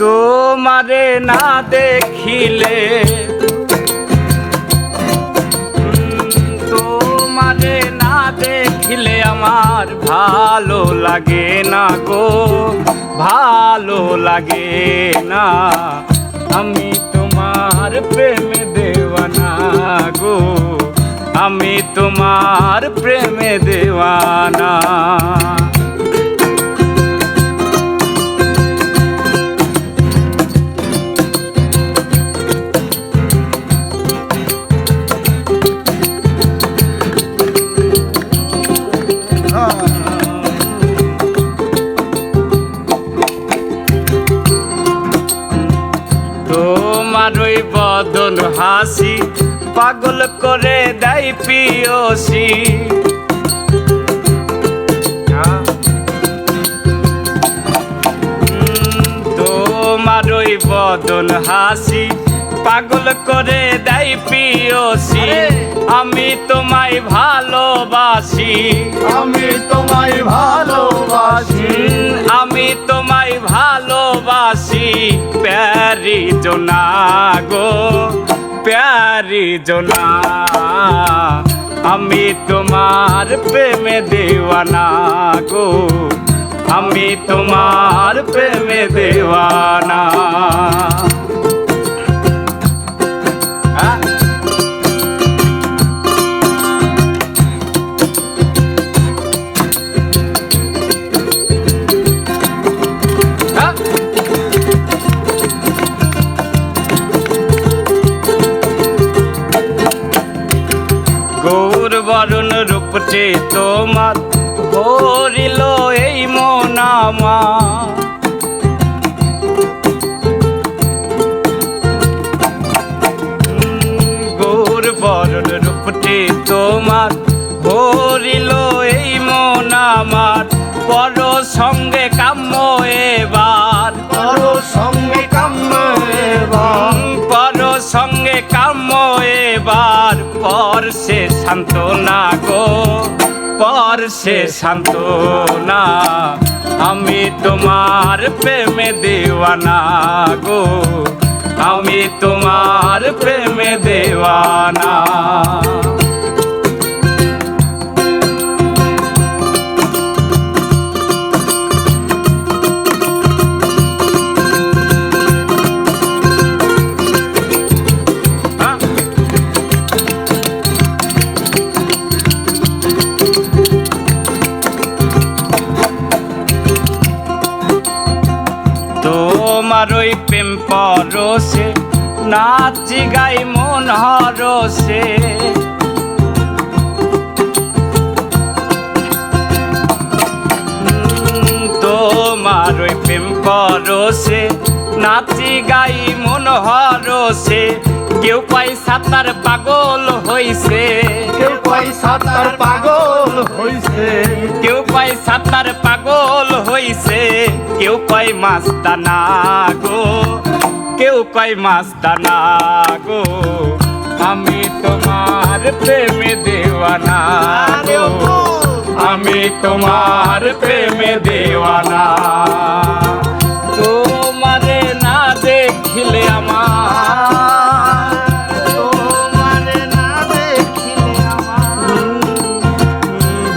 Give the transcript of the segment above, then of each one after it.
তোমারে না দেখিলে তোমারে না দেখিলে আমার ভালো লাগে না গো, ভালো লাগে না। আমি তোমার প্রেমে দেওয়ানা গো, আমি তোমার প্রেমে দেওয়ানা। তোমার ওই বদন হাসি পাগল করে দেয় পিয়সী। তোমার ওই বদন হাসি পাগল করে দেয় পিয়সী। আমি তোমায় ভালোবাসি, আমি তোমায় ভালোবাসি, আমি তোমায় ভালোবাসি। প্যারি জোনা গো, প্যারি জোনা, আমি তোমার প্রেমে দেওয়ানা গো, আমি তোমার প্রেমে দেওয়ানা। গৌর বরণ রূপটি তোমার ভরিল এই মন আমার। গৌর বরণ রূপটি তোমার ভরিল এই মন আমার। পর সঙ্গে কাম্য এবার, পর সঙ্গে কাম্য এবার, পর সঙ্গে কাম্য এবার। পর সে সান্ত্বনা গো, পর সে সান্ত্বনা। আমি তোমার প্রেমে দেওয়ানা গো, আমি তোমার প্রেমে দেওয়ানা। তোমার ওই প্রেম পরশে নাচি গাই মন হরসে। তোমার ওই প্রেম পরশে নাচি গাই মন হরসে। কেউ কয় সাঁতার পাগল হইছে, কেউ কয় সাঁতার পাগল হইছে, কেউ কয় সাঁতার পাগল হইছে। কেউ কয় মাস্তানা গো, কেউ কয় মাস্তানা গো। আমি তোমার প্রেমে দেওয়ানা গো, আমি তোমার প্রেমে দেওয়ানা। তোমারে না দেখিলে আমার, তোমারে না দেখিলে আমার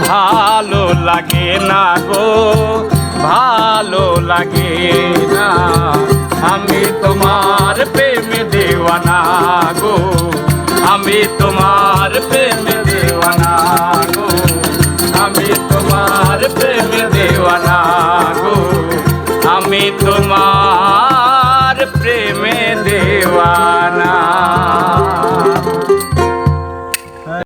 ভালো লাগে না গো, ভালো লাগে না। আমি তোমার প্রেমে দেওয়ানা গো, আমি তো